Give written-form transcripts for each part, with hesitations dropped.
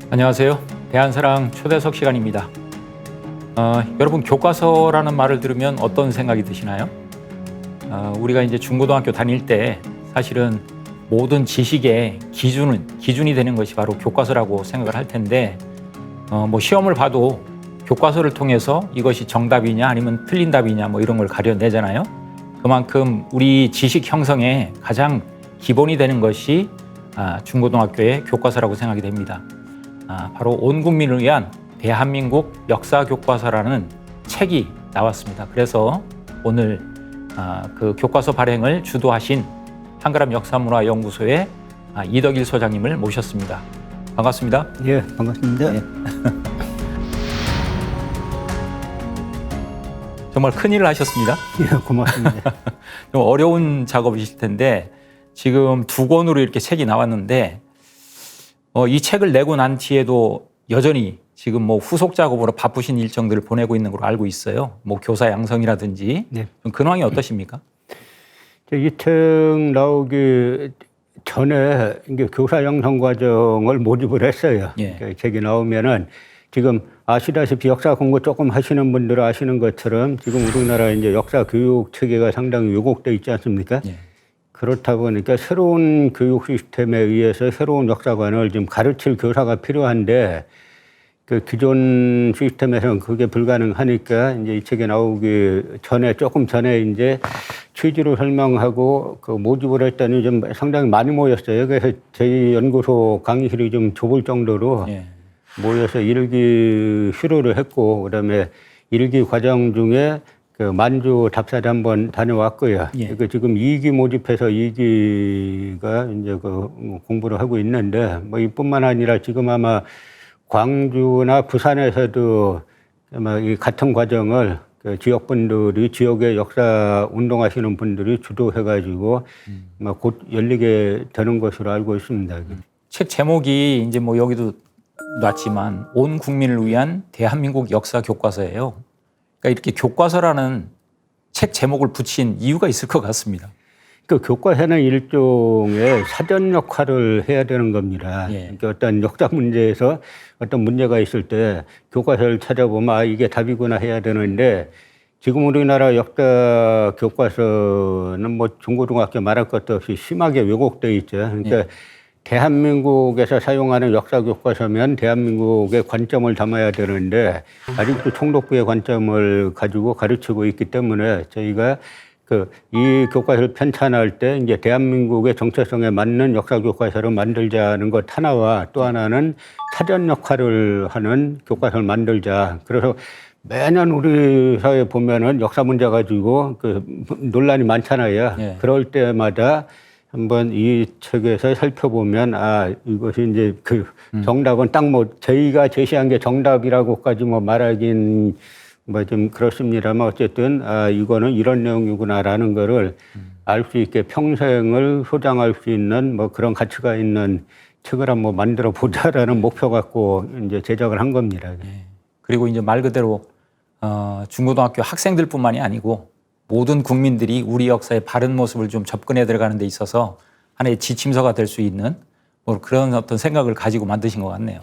안녕하세요. 대한사랑 초대석 시간입니다. 여러분, 교과서라는 말을 들으면 어떤 생각이 드시나요? 우리가 이제 중고등학교 다닐 때 사실은 모든 지식의 기준이 되는 것이 바로 교과서라고 생각을 할 텐데, 뭐 시험을 봐도 교과서를 통해서 이것이 정답이냐 아니면 틀린 답이냐 뭐 이런 걸 가려내잖아요. 그만큼 우리 지식 형성에 가장 기본이 되는 것이 중고등학교의 교과서라고 생각이 됩니다. 바로 온 국민을 위한 대한민국 역사교과서라는 책이 나왔습니다. 그래서 오늘 그 교과서 발행을 주도하신 한가람 역사문화연구소의 이덕일 소장님을 모셨습니다. 반갑습니다. 예, 반갑습니다. 네. 정말 큰일을 하셨습니다. 예, 고맙습니다. 좀 어려운 작업이실 텐데 지금 두 권으로 이렇게 책이 나왔는데 이 책을 내고 난 뒤에도 여전히 지금 뭐 후속 작업으로 바쁘신 일정들을 보내고 있는 걸로 알고 있어요. 뭐 교사 양성이라든지. 네. 좀 근황이 어떠십니까? 이 책 나오기 전에 이제 교사 양성 과정을 모집을 했어요. 예. 책이 나오면은 지금 아시다시피 역사 공부 조금 하시는 분들은 아시는 것처럼 지금 우리나라 이제 역사 교육 체계가 상당히 왜곡돼 있지 않습니까? 예. 그렇다 보니까 새로운 교육 시스템에 의해서 새로운 역사관을 지금 가르칠 교사가 필요한데 그 기존 시스템에서는 그게 불가능하니까 이제 이 책이 나오기 전에 조금 전에 이제 취지를 설명하고 그 모집을 했더니 좀 상당히 많이 모였어요. 그래서 저희 연구소 강의실이 좀 좁을 정도로 예. 모여서 일기 수료를 했고 그다음에 일기 과정 중에 그 만주 답사를 한번 다녀왔고요. 예. 그 지금 2기 모집해서 2기가 이제 그 공부를 하고 있는데 뭐 이뿐만 아니라 지금 아마 광주나 부산에서도 아마 이 같은 과정을 그 지역 분들이 지역의 역사 운동하시는 분들이 주도해가지고 아마 곧 열리게 되는 것으로 알고 있습니다. 책 제목이 이제 뭐 여기도 놨지만 온 국민을 위한 대한민국 역사 교과서예요. 그러니까 이렇게 교과서라는 책 제목을 붙인 이유가 있을 것 같습니다. 그 교과서는 일종의 사전 역할을 해야 되는 겁니다. 예. 그러니까 어떤 역사 문제에서 어떤 문제가 있을 때 교과서를 찾아보면 이게 답이구나 해야 되는데 지금 우리나라 역사 교과서는 뭐 중고등학교 말할 것도 없이 심하게 왜곡돼 있죠. 그러니까 예. 대한민국에서 사용하는 역사 교과서면 대한민국의 관점을 담아야 되는데 아직도 총독부의 관점을 가지고 가르치고 있기 때문에 저희가 이 교과서를 편찬할 때 이제 대한민국의 정체성에 맞는 역사 교과서를 만들자는 것 하나와 또 하나는 사전 역할을 하는 교과서를 만들자. 그래서 매년 우리 사회에 보면은 역사 문제 가지고 그 논란이 많잖아요. 예. 그럴 때마다 한번 이 책에서 살펴보면 이것이 이제 그 정답은 딱 뭐 저희가 제시한 게 정답이라고까지 뭐 말하긴 뭐 좀 그렇습니다만 어쨌든 이거는 이런 내용이구나라는 거를 알 수 있게 평생을 소장할 수 있는 뭐 그런 가치가 있는 책을 한번 만들어 보자라는 목표 갖고 이제 제작을 한 겁니다. 예. 그리고 이제 말 그대로 중고등학교 학생들뿐만이 아니고 모든 국민들이 우리 역사의 바른 모습을 좀 접근해 들어가는 데 있어서 하나의 지침서가 될 수 있는 뭐 그런 어떤 생각을 가지고 만드신 것 같네요.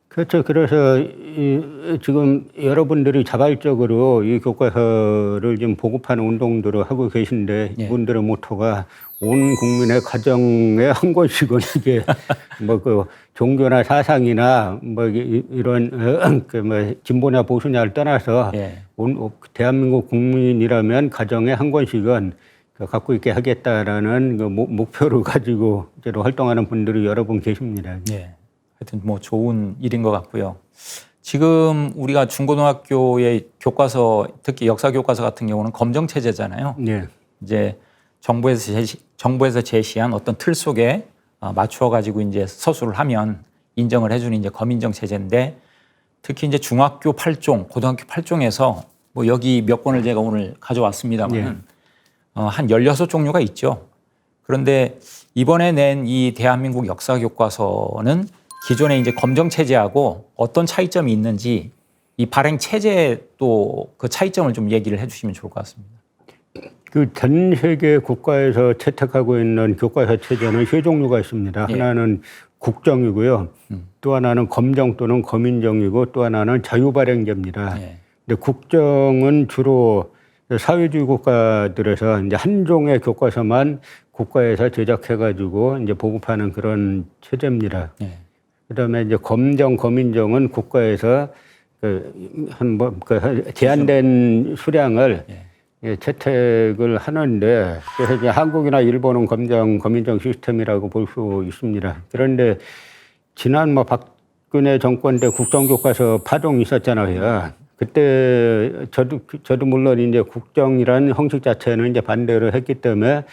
그렇죠. 그래서 지금 여러분들이 자발적으로 이 교과서를 좀 보급하는 운동들을 하고 계신데 예. 이분들의 모토가 온 국민의 가정에 한 권씩은 이게 뭐 그 종교나 사상이나 뭐 이런 그 뭐 진보냐 보수냐를 떠나서 예. 온 대한민국 국민이라면 가정에 한 권씩은 갖고 있게 하겠다라는 그 목표를 가지고 이제로 활동하는 분들이 여러 분 계십니다. 예. 하여튼 뭐 좋은 일인 것 같고요. 지금 우리가 중고등학교의 교과서, 특히 역사 교과서 같은 경우는 검정 체제잖아요. 네. 이제 정부에서 제시한 어떤 틀 속에 맞추어 가지고 이제 서술을 하면 인정을 해주는 이제 검인정 체제인데 특히 이제 중학교 8종, 고등학교 8종에서 뭐 여기 몇 권을 제가 오늘 가져왔습니다만 한 16종류가 있죠. 그런데 이번에 낸 이 대한민국 역사 교과서는 기존에 이제 검정 체제하고 어떤 차이점이 있는지 이 발행 체제 또 그 차이점을 좀 얘기를 해주시면 좋을 것 같습니다. 그 전 세계 국가에서 채택하고 있는 교과서 체제는 세 종류가 있습니다. 예. 하나는 국정이고요. 또 하나는 검정 또는 검인정이고 또 하나는 자유발행제입니다. 예. 근데 국정은 주로 사회주의 국가들에서 이제 한 종의 교과서만 국가에서 제작해가지고 이제 보급하는 그런 체제입니다. 예. 그다음에 이제 검정, 검인정은 국가에서 제한된 수량을 예, 채택을 하는데 그래서 이제 한국이나 일본은 검정, 검인정 시스템이라고 볼 수 있습니다. 그런데 지난 박근혜 정권 때 국정교과서 파동이 있었잖아요. 그때 저도 물론 이제 국정이라는 형식 자체는 이제 반대를 했기 때문에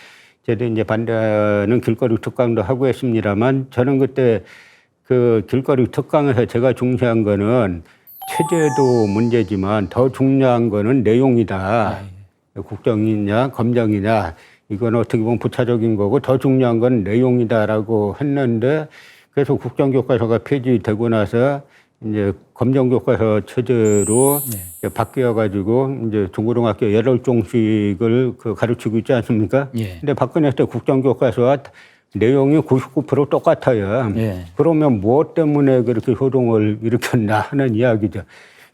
저도 이제 반대하는 길거리 특강도 하고 했습니다만 저는 그때 그 길거리 특강에서 제가 중시한 거는 체제도 문제지만 더 중요한 거는 내용이다. 국정이냐 검정이냐 이건 어떻게 보면 부차적인 거고 더 중요한 건 내용이다라고 했는데 그래서 국정교과서가 폐지되고 나서 이제 검정교과서 체제로 바뀌어가지고 이제 중고등학교 8종씩을 가르치고 있지 않습니까? 예. 근데 박근혜 때 국정교과서와 내용이 99% 똑같아요. 예. 그러면 무엇 때문에 그렇게 효동을 일으켰나 하는 이야기죠.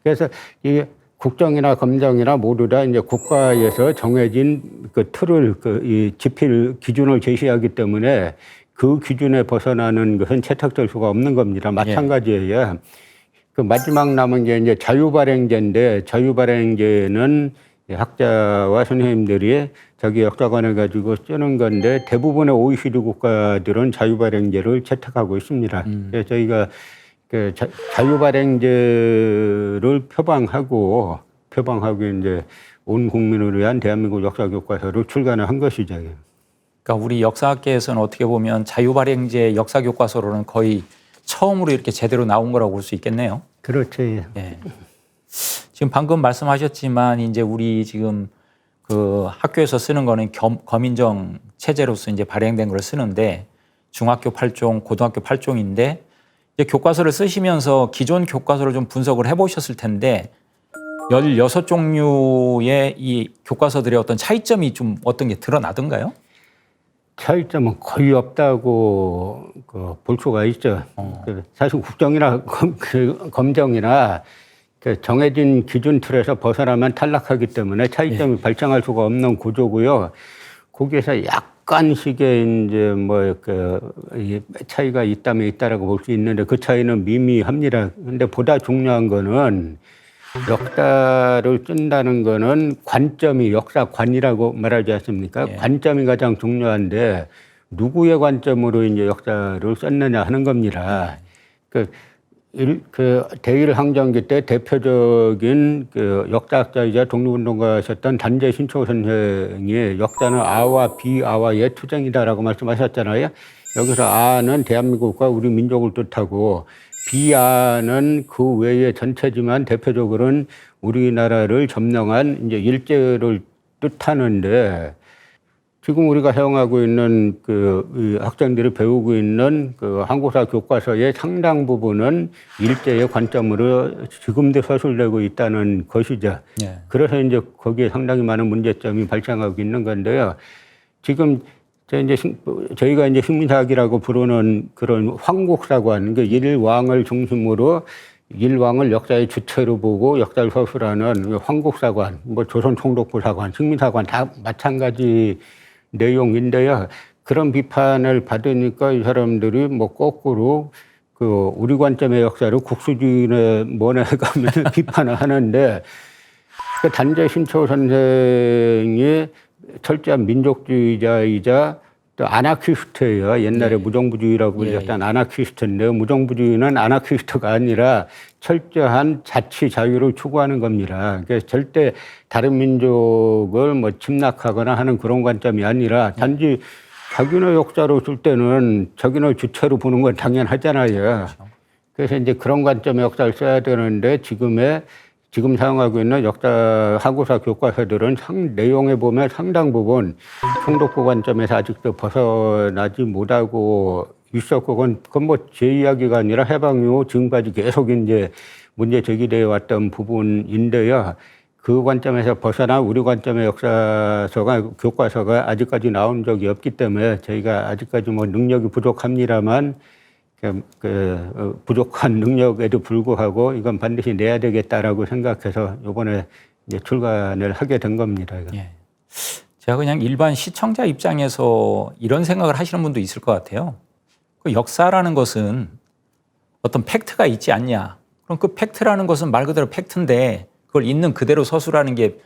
그래서 이 국정이나 검정이나 모두 다 이제 국가에서 정해진 그 틀을 이 지필 기준을 제시하기 때문에 그 기준에 벗어나는 것은 채택될 수가 없는 겁니다. 마찬가지예요. 그 마지막 남은 게 이제 자유발행제인데 자유발행제는 학자와 선생님들이 자기 역사관을 가지고 쓰는 건데 대부분의 OECD 국가들은 자유발행제를 채택하고 있습니다. 그래서 저희가 그 자유발행제를 표방하고 이제 온 국민을 위한 대한민국 역사교과서를 출간을 한 것이죠. 그러니까 우리 역사학계에서는 어떻게 보면 자유발행제 역사교과서로는 거의 처음으로 이렇게 제대로 나온 거라고 볼 수 있겠네요. 그렇죠. 예. 지금 방금 말씀하셨지만 이제 우리 지금 그 학교에서 쓰는 거는 검인정 체제로서 이제 발행된 걸 쓰는데 중학교 8종, 고등학교 8종인데 이제 교과서를 쓰시면서 기존 교과서를 좀 분석을 해보셨을 텐데 16종류의 이 교과서들의 어떤 차이점이 좀 어떤 게 드러나던가요? 차이점은 거의 없다고 볼 수가 있죠. 사실 국정이나 검정이나 정해진 기준 틀에서 벗어나면 탈락하기 때문에 차이점이 발생할 수가 없는 구조고요. 거기에서 약간씩의 이제 차이가 있다면 있다라고 볼 수 있는데 그 차이는 미미합니다. 근데 보다 중요한 거는 역사를 쓴다는 거는 관점이 역사관이라고 말하지 않습니까? 예. 관점이 가장 중요한데 누구의 관점으로 이제 역사를 썼느냐 하는 겁니다. 대일항쟁기 때 대표적인 역사학자이자 독립운동가셨던 단재 신초 선생이 역사는 아와 비아와의 투쟁이다라고 말씀하셨잖아요. 여기서 아는 대한민국과 우리 민족을 뜻하고 비아는 그 외의 전체지만 대표적으로는 우리나라를 점령한 이제 일제를 뜻하는데 지금 우리가 사용하고 있는 이 학생들이 배우고 있는 한국사 교과서의 상당 부분은 일제의 관점으로 지금도 서술되고 있다는 것이죠. 예. 그래서 이제 거기에 상당히 많은 문제점이 발생하고 있는 건데요. 지금 저희가 이제 식민사학이라고 부르는 그런 황국사관, 일왕을 중심으로 일왕을 역사의 주체로 보고 역사를 서술하는 황국사관, 조선총독부사관, 식민사관 다 마찬가지 내용인데요. 그런 비판을 받으니까 이 사람들이 거꾸로 우리 관점의 역사를 국수주의에 모내가면서 비판을 하는데 단재 신초 선생이 철저한 민족주의자이자 또 아나키스트예요. 옛날에 무정부주의라고 불렸던 아나키스트인데 무정부주의는 아나키스트가 아니라 철저한 자치 자유를 추구하는 겁니다. 그래서 절대 다른 민족을 침략하거나 하는 그런 관점이 아니라 단지 자기네 역사로 쓸 때는 자기네 주체로 보는 건 당연하잖아요. 그렇죠. 그래서 이제 그런 관점의 역사를 써야 되는데 지금 사용하고 있는 역사 한국사 교과서들은 내용에 보면 상당 부분 총독부 관점에서 아직도 벗어나지 못하고 있었고 그건 제 이야기가 아니라 해방 이후 지금까지 계속 이제 문제 제기되어 왔던 부분인데요. 그 관점에서 벗어나 우리 관점의 교과서가 아직까지 나온 적이 없기 때문에 저희가 아직까지 능력이 부족합니다만 부족한 능력에도 불구하고 이건 반드시 내야 되겠다라고 생각해서 이번에 이제 출간을 하게 된 겁니다. 이거. 예. 제가 그냥 일반 시청자 입장에서 이런 생각을 하시는 분도 있을 것 같아요. 그 역사라는 것은 어떤 팩트가 있지 않냐. 그럼 그 팩트라는 것은 말 그대로 팩트인데 그걸 있는 그대로 서술하는 게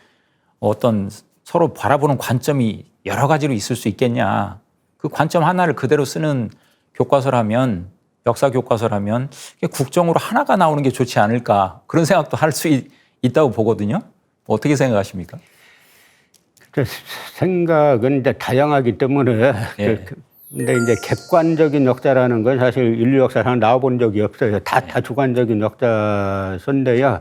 어떤 서로 바라보는 관점이 여러 가지로 있을 수 있겠냐. 그 관점 하나를 그대로 쓰는 교과서라면, 역사 교과서라면 국정으로 하나가 나오는 게 좋지 않을까. 그런 생각도 할 수 있다고 보거든요. 어떻게 생각하십니까? 생각은 이제 다양하기 때문에 예. 근데 이제 객관적인 역사라는 건 사실 인류 역사상 나와본 적이 없어요. 다 주관적인 역사서인데요.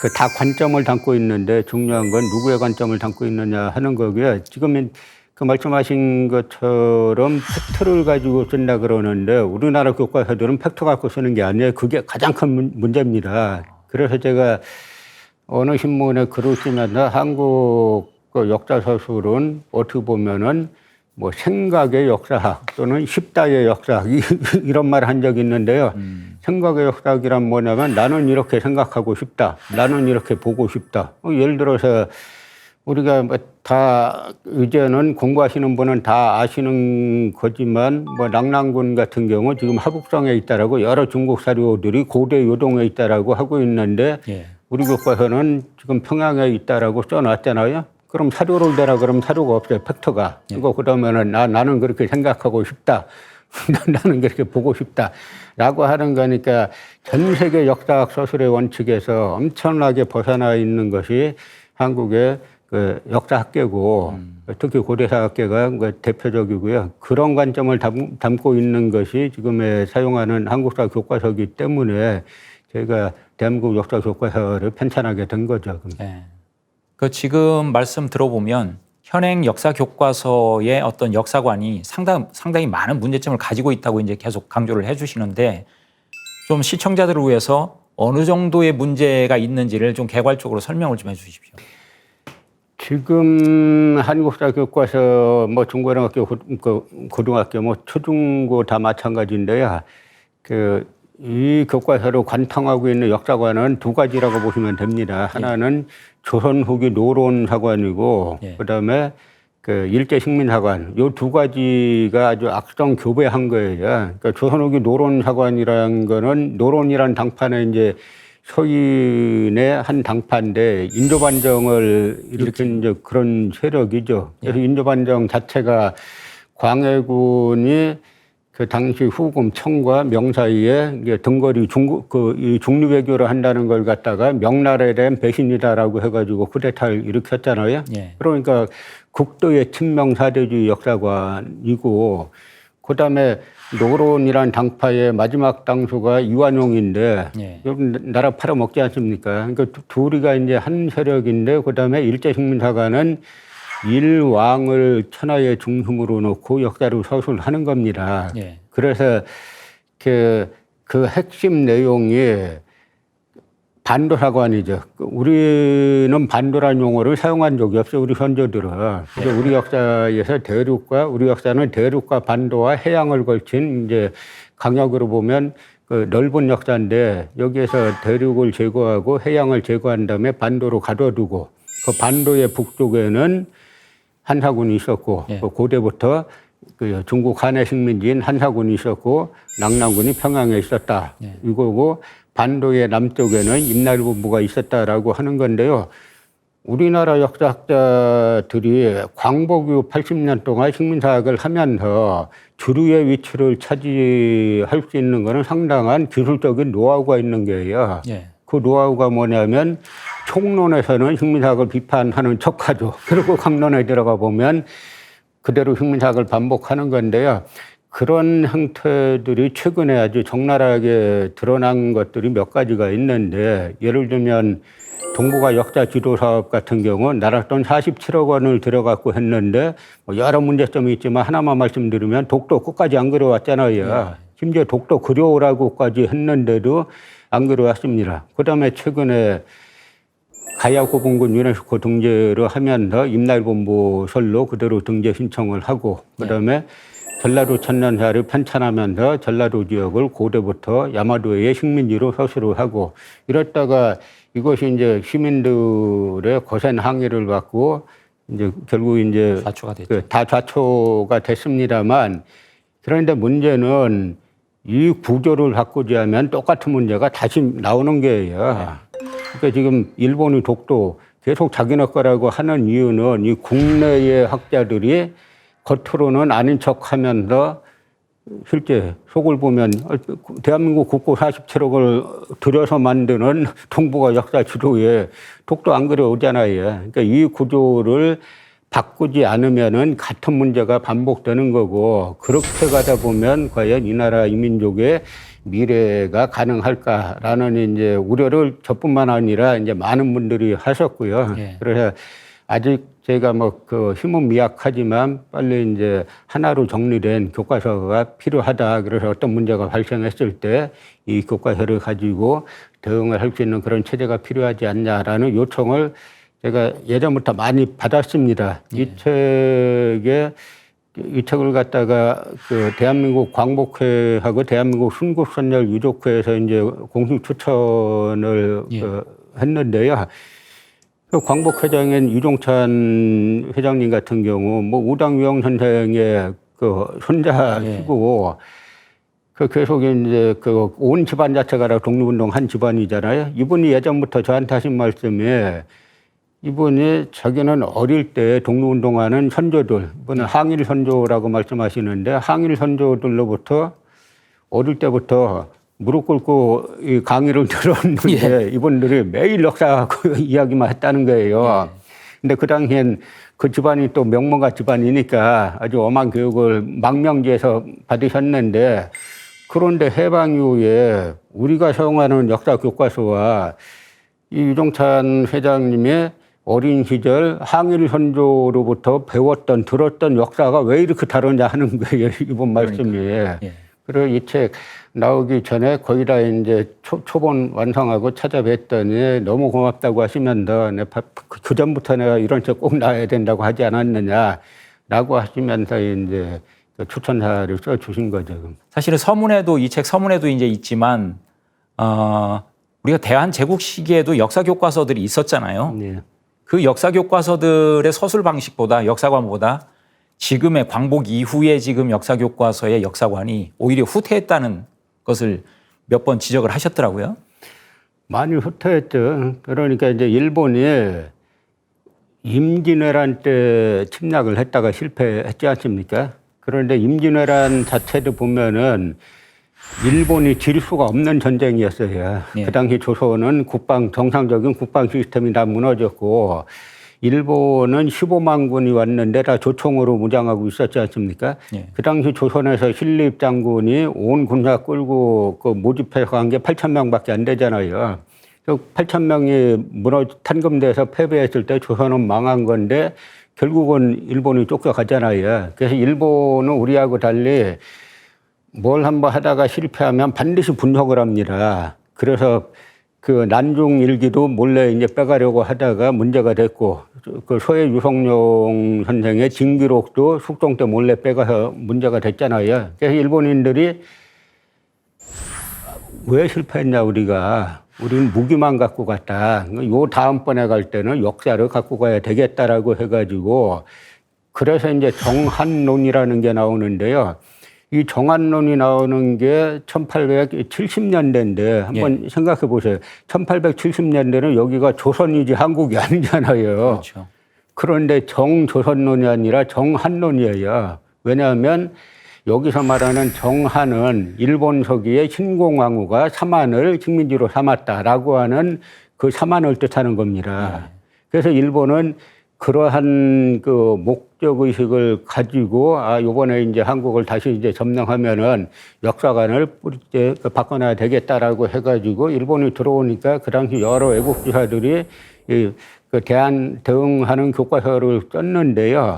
그 다 관점을 담고 있는데 중요한 건 누구의 관점을 담고 있느냐 하는 거고요. 지금 그 말씀하신 것처럼 팩트를 가지고 쓴다 그러는데 우리나라 교과서들은 팩트 갖고 쓰는 게 아니에요. 그게 가장 큰 문제입니다. 그래서 제가 어느 신문에 글을 쓰면서 한국 그 역사 서술은 어떻게 보면은 뭐 생각의 역사학 또는 십다의 역사학 이런 말을 한 적이 있는데요. 생각의 역사학이란 뭐냐면 나는 이렇게 생각하고 싶다. 나는 이렇게 보고 싶다. 예를 들어서 우리가 다 이제는 공부하시는 분은 다 아시는 거지만 뭐 낙랑군 같은 경우 지금 하북성에 있다라고 여러 중국 사료들이 고대 요동에 있다라고 하고 있는데 예. 우리 교과서는 지금 평양에 있다라고 써놨잖아요. 그럼 사료를 대라 그러면 사료가 없어요. 팩터가. 이거 그러면은 나는 그렇게 생각하고 싶다. 나는 그렇게 보고 싶다라고 하는 거니까 전 세계 역사학 서술의 원칙에서 엄청나게 벗어나 있는 것이 한국의 그 역사학계고 특히 고대사학계가 대표적이고요. 그런 관점을 담고 있는 것이 지금의 사용하는 한국사 교과서이기 때문에 저희가 대한민국 역사 교과서를 편찬하게 된 거죠. 네. 그 지금 말씀 들어보면 현행 역사 교과서의 어떤 역사관이 상당히 많은 문제점을 가지고 있다고 이제 계속 강조를 해주시는데 좀 시청자들을 위해서 어느 정도의 문제가 있는지를 좀 개괄적으로 설명을 좀 해주십시오. 지금 한국사 교과서 뭐 중고등학교, 고등학교, 뭐 초중고 다 마찬가지인데요. 이 교과서로 관통하고 있는 역사관은 두 가지라고 보시면 됩니다. 하나는 조선 후기 노론사관이고, 예. 그다음에 그 일제 식민사관. 요 두 가지가 아주 악성 교배한 거예요. 그러니까 조선 후기 노론사관이라는 거는 노론이란 당판에 이제 서인의 한 당파인데 인조반정을 일으킨 이제 그런 세력이죠. 그래서 인조반정 자체가 광해군이 그 당시 후금 청과 명 사이에 이제 등거리 이 중립외교를 한다는 걸 갖다가 명나라에 대한 배신이다라고 해가지고 쿠데타를 일으켰잖아요. 예. 그러니까 극도의 친명사대주의 역사관이고, 그다음에 노론이란 당파의 마지막 당수가 이완용인데 예. 나라 팔아먹지 않습니까? 그러니까 둘이가 이제 한 세력인데 그다음에 일제식민사관은 일왕을 천하의 중심으로 놓고 역사를 서술하는 겁니다. 예. 그래서 그 핵심 내용이 반도사관이죠. 우리는 반도란 용어를 사용한 적이 없어요. 우리 선조들은. 그래서 우리 역사에서 우리 역사는 대륙과 반도와 해양을 걸친 이제 강역으로 보면 그 넓은 역사인데 여기에서 대륙을 제거하고 해양을 제거한 다음에 반도로 가둬두고 그 반도의 북쪽에는 한사군이 있었고 예. 그 고대부터 그 중국 한해 식민지인 한사군이 있었고 낙랑군이 평양에 있었다. 예. 이거고 반도의 남쪽에는 임날본부가 있었다라고 하는 건데요. 우리나라 역사학자들이 광복 이후 80년 동안 식민사학을 하면서 주류의 위치를 차지할 수 있는 것은 상당한 기술적인 노하우가 있는 거예요. 예. 그 노하우가 뭐냐면 총론에서는 식민사학을 비판하는 척하죠. 그리고 강론에 들어가 보면 그대로 식민사학을 반복하는 건데요. 그런 형태들이 최근에 아주 적나라하게 드러난 것들이 몇 가지가 있는데, 예를 들면 동북아 역사 지도 사업 같은 경우 나라 돈 47억 원을 들어갖고 했는데 뭐 여러 문제점이 있지만 하나만 말씀드리면 독도 끝까지 안 그려왔잖아요. 심지어 독도 그려오라고까지 했는데도 안 그려왔습니다. 그다음에 최근에 가야고분군 유네스코 등재를 하면서 임날본부 설로 그대로 등재 신청을 하고, 그다음에 전라도 천년사를 편찬하면서 전라도 지역을 고대부터 야마도의 식민지로 서술을 하고 이랬다가 이것이 이제 시민들의 거센 항의를 받고 이제 결국 이제 좌초가 됐죠. 다 좌초가 됐습니다만 그런데 문제는 이 구조를 바꾸자면 똑같은 문제가 다시 나오는 거예요. 그러니까 지금 일본의 독도 계속 자기네 거라고 하는 이유는 이 국내의 학자들이 겉으로는 아닌 척하면서 실제 속을 보면 대한민국 국고 47억을 들여서 만드는 동북아 역사 지도에 독도 안 그려오잖아요. 그러니까 이 구조를 바꾸지 않으면은 같은 문제가 반복되는 거고 그렇게 가다 보면 과연 이 나라 이 민족의 미래가 가능할까라는 이제 우려를 저뿐만 아니라 이제 많은 분들이 하셨고요. 예. 그래서 아직 제가 뭐 그 힘은 미약하지만 빨리 이제 하나로 정리된 교과서가 필요하다. 그래서 어떤 문제가 발생했을 때 이 교과서를 가지고 대응을 할 수 있는 그런 체제가 필요하지 않냐라는 요청을 제가 예전부터 많이 받았습니다. 이 책을 갖다가 그 대한민국 광복회하고 대한민국 순국선열 유족회에서 이제 공식 추천을 했는데요. 그 광복회장인 유종찬 회장님 같은 경우 뭐 우당유영 선생의 그 손자시고 그 계속 이제 그 온 집안 자체가 다 독립운동 한 집안이잖아요. 이분이 예전부터 저한테 하신 말씀에 이분이 자기는 어릴 때 독립운동하는 선조들, 이분은 항일 선조라고 말씀하시는데 항일 선조들로부터 어릴 때부터 무릎 꿇고 이 강의를 들었는데 이분들이 매일 역사하고 이야기만 했다는 거예요. 근데 그 당시엔 그 집안이 또 명문가 집안이니까 아주 엄한 교육을 망명지에서 받으셨는데 그런데 해방 이후에 우리가 사용하는 역사 교과서와 이 유종찬 회장님의 어린 시절 항일 선조로부터 배웠던 들었던 역사가 왜 이렇게 다르냐 하는 거예요. 이번 말씀이. 그리고 이 책 나오기 전에 거의 다 이제 초본 완성하고 찾아뵀더니 너무 고맙다고 하시면서 그 전부터 내가 이런 책 꼭 나와야 된다고 하지 않았느냐라고 하시면서 이제 추천사를 써주신 거죠. 사실은 서문에도 이 책 서문에도 이제 있지만 우리가 대한제국 시기에도 역사 교과서들이 있었잖아요. 네. 그 역사 교과서들의 서술 방식보다 역사관보다 지금의 광복 이후에 지금 역사 교과서의 역사관이 오히려 후퇴했다는 것을 몇 번 지적을 하셨더라고요. 많이 후퇴했죠. 그러니까 이제 일본이 임진왜란 때 침략을 했다가 실패했지 않습니까? 그런데 임진왜란 자체도 보면은 일본이 질 수가 없는 전쟁이었어요. 그 당시 조선은 정상적인 국방 시스템이 다 무너졌고 일본은 15만 군이 왔는데 다 조총으로 무장하고 있었지 않습니까? 그 당시 조선에서 신립 장군이 온 군사 끌고 그 모집해서 간 게 8,000명밖에 안 되잖아요. 8,000명이 탄금돼서 패배했을 때 조선은 망한 건데 결국은 일본이 쫓겨가잖아요. 그래서 일본은 우리하고 달리 뭘 한번 하다가 실패하면 반드시 분석을 합니다. 그래서 그 난중 일기도 몰래 이제 빼가려고 하다가 문제가 됐고, 그 서해 유성룡 선생의 징기록도 숙종 때 몰래 빼가서 문제가 됐잖아요. 그래서 일본인들이 왜 실패했냐 우리는 무기만 갖고 갔다. 요 다음번에 갈 때는 역사를 갖고 가야 되겠다라고 해가지고 그래서 이제 정한론이라는 게 나오는데요. 이 정한론이 나오는 게 1870년대인데 한번 생각해 보세요. 1870년대는 여기가 조선이지 한국이 아니잖아요. 그렇죠. 그런데 정조선론이 아니라 정한론이에요. 왜냐하면 여기서 말하는 정한은 일본 서기의 신공왕후가 삼한을 식민지로 삼았다라고 하는 그 삼한을 뜻하는 겁니다. 그래서 일본은 그러한 그 목적의식을 가지고 요번에 이제 한국을 다시 이제 점령하면은 역사관을 뿌리째 바꿔놔야 되겠다라고 해가지고 일본이 들어오니까 그 당시 여러 외국 지사들이 그 대응하는 교과서를 썼는데요.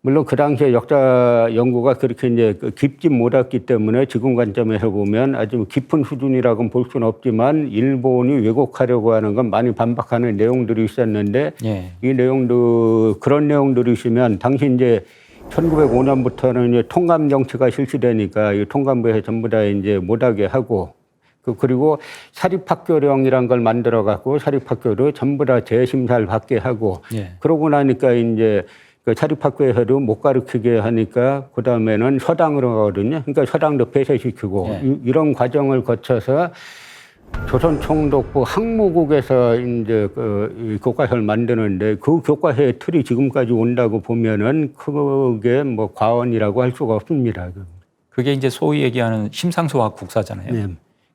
물론 그 당시에 역사 연구가 그렇게 이제 깊지 못했기 때문에 지금 관점에서 보면 아주 깊은 수준이라고는 볼 수는 없지만 일본이 왜곡하려고 하는 건 많이 반박하는 내용들이 있었는데 이 내용도 그런 내용들이 있으면 당시 이제 1905년부터는 이제 통감 정치가 실시되니까 이 통감부에서 전부 다 이제 못하게 하고 그리고 사립학교령이란 걸 만들어 갖고 사립학교도 전부 다 재심사를 받게 하고 예. 그러고 나니까 이제 그 사립학교에서도 못 가르치게 하니까 그 다음에는 서당으로 가거든요. 그러니까 서당도 폐쇄시키고 예. 이런 과정을 거쳐서 조선총독부 항모국에서 이제 이 교과서를 만드는데 그 교과서의 틀이 지금까지 온다고 보면은 그게 뭐 과언이라고 할 수가 없습니다. 그게 이제 소위 얘기하는 심상소학 국사잖아요. 네.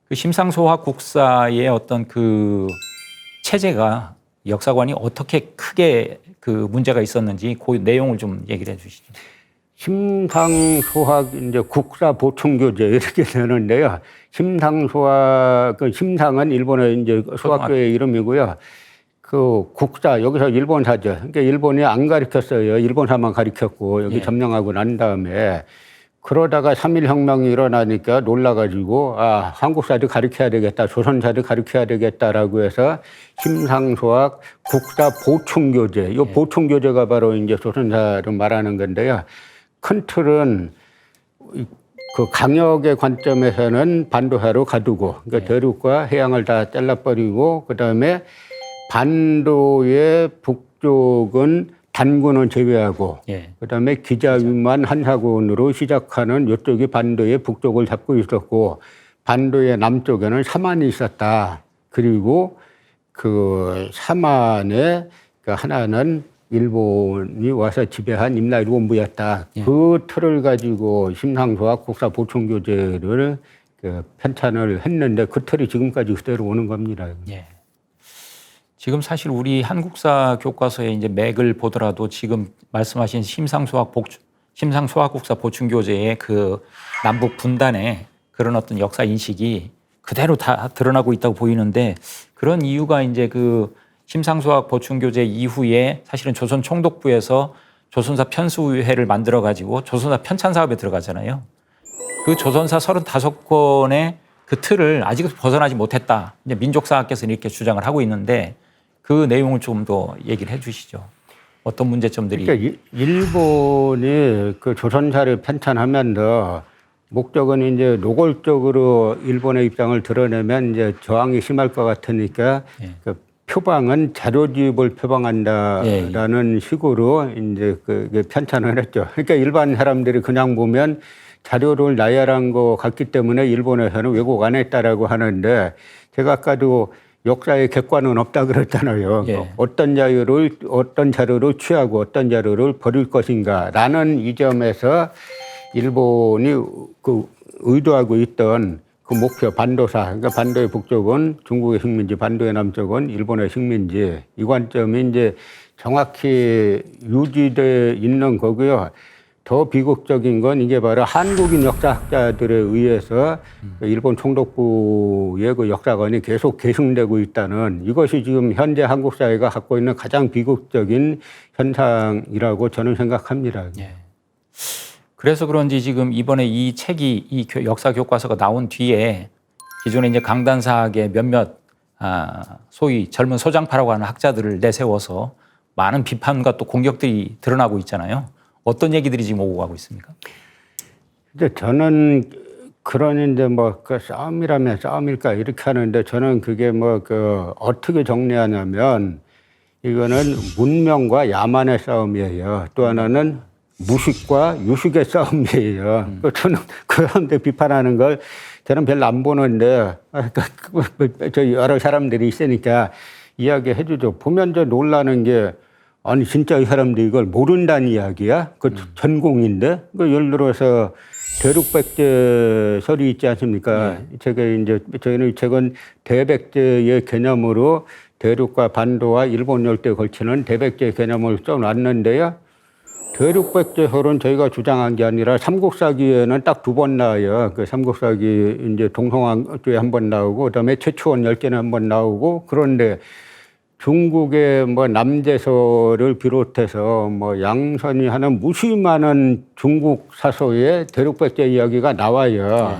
그 심상소학 국사의 어떤 그 체제가 역사관이 어떻게 크게 그 문제가 있었는지 그 내용을 좀 얘기를 해 주시죠. 심상소학 이제 국사 보충 교재 이렇게 되는데요. 심상소학 그 심상은 일본의 이제 소학교의 이름이고요. 그 국사 여기서 일본사죠. 그러니까 일본이 안 가르쳤어요. 일본사만 가르쳤고 여기 예. 점령하고 난 다음에 그러다가 3.1혁명이 일어나니까 놀라가지고 아 한국사도 가르쳐야 되겠다, 조선사도 가르쳐야 되겠다라고 해서 심상소학 국사 보충 교재. 이 예. 보충 교재가 바로 이제 조선사를 말하는 건데요. 큰 틀은 그 강역의 관점에서는 반도하로 가두고 그러니까 대륙과 해양을 다 잘라버리고 그다음에 반도의 북쪽은 단군은 제외하고 예. 그다음에 기자위만 한사군으로 시작하는 이쪽이 반도의 북쪽을 잡고 있었고 반도의 남쪽에는 사만이 있었다. 그리고 그 사만의 그 하나는 일본이 와서 지배한 임나일본부였다. 예. 그 틀을 가지고 심상소학 국사 보충 교재를 그 편찬을 했는데 그 틀이 지금까지 그대로 오는 겁니다. 예. 지금 사실 우리 한국사 교과서의 이제 맥을 보더라도 지금 말씀하신 심상소학 국사 보충 교재의 그 남북 분단의 그런 어떤 역사 인식이 그대로 다 드러나고 있다고 보이는데 그런 이유가 이제 그 심상소학 보충 교재 이후에 사실은 조선 총독부에서 조선사 편수회를 만들어 가지고 조선사 편찬 사업에 들어가잖아요. 그 조선사 35권의 그 틀을 아직도 벗어나지 못했다. 이제 민족사학께서는 이렇게 주장을 하고 있는데 그 내용을 좀 더 얘기를 해 주시죠. 어떤 문제점들이. 그러니까 일본이 그 조선사를 편찬하면서 목적은 이제 노골적으로 일본의 입장을 드러내면 이제 저항이 심할 것 같으니까 예. 그 표방은 자료집을 표방한다라는 식으로 이제 그 편찬을 했죠. 그러니까 일반 사람들이 그냥 보면 자료를 나열한 것 같기 때문에 일본에서는 왜곡 안 했다라고 하는데 제가 아까도 역사의 객관은 없다 그랬잖아요. 예. 어떤 자료를 취하고 어떤 자료를 버릴 것인가라는 이 점에서 일본이 그 의도하고 있던 그 목표 반도사, 그러니까 반도의 북쪽은 중국의 식민지, 반도의 남쪽은 일본의 식민지 이 관점이 이제 정확히 유지돼 있는 거고요. 더 비극적인 건 이게 바로 한국인 역사학자들에 의해서 일본 총독부의 그 역사관이 계속 계승되고 있다는 이것이 지금 현재 한국 사회가 갖고 있는 가장 비극적인 현상이라고 저는 생각합니다. 예. 그래서 그런지 지금 이번에 이 책이 이 역사 교과서가 나온 뒤에 기존에 이제 강단사학의 몇몇 소위 젊은 소장파라고 하는 학자들을 내세워서 많은 비판과 또 공격들이 드러나고 있잖아요. 어떤 얘기들이 지금 오고 가고 있습니까? 근데 저는 그런 이제 뭐 그 싸움이라면 싸움일까 이렇게 하는데 저는 그게 뭐 그 어떻게 정리하냐면 이거는 문명과 야만의 싸움이에요. 또 하나는 무식과 유식의 싸움이에요. 저는 그 사람들 비판하는 걸 저는 별로 안 보는데 저 여러 사람들이 있으니까 이야기해 주죠. 보면 저 놀라는 게 아니 진짜 이 사람들이 이걸 모른다는 이야기야? 그 전공인데? 그 예를 들어서 대륙백제설이 있지 않습니까? 제가 이제 저희는 최근 대백제의 개념으로 대륙과 반도와 일본 열대에 걸치는 대백제 개념을 써놨는데요. 대륙백제설은 저희가 주장한 게 아니라 삼국사기에는 딱 2번 나와요. 그 삼국사기 이제 동성왕조에 한 번 나오고 그다음에 최초원 열제는 한 번 나오고 그런데 중국의 뭐 남제설을 비롯해서 뭐 양선이 하는 무시 많은 중국 사서에 대륙백제 이야기가 나와요.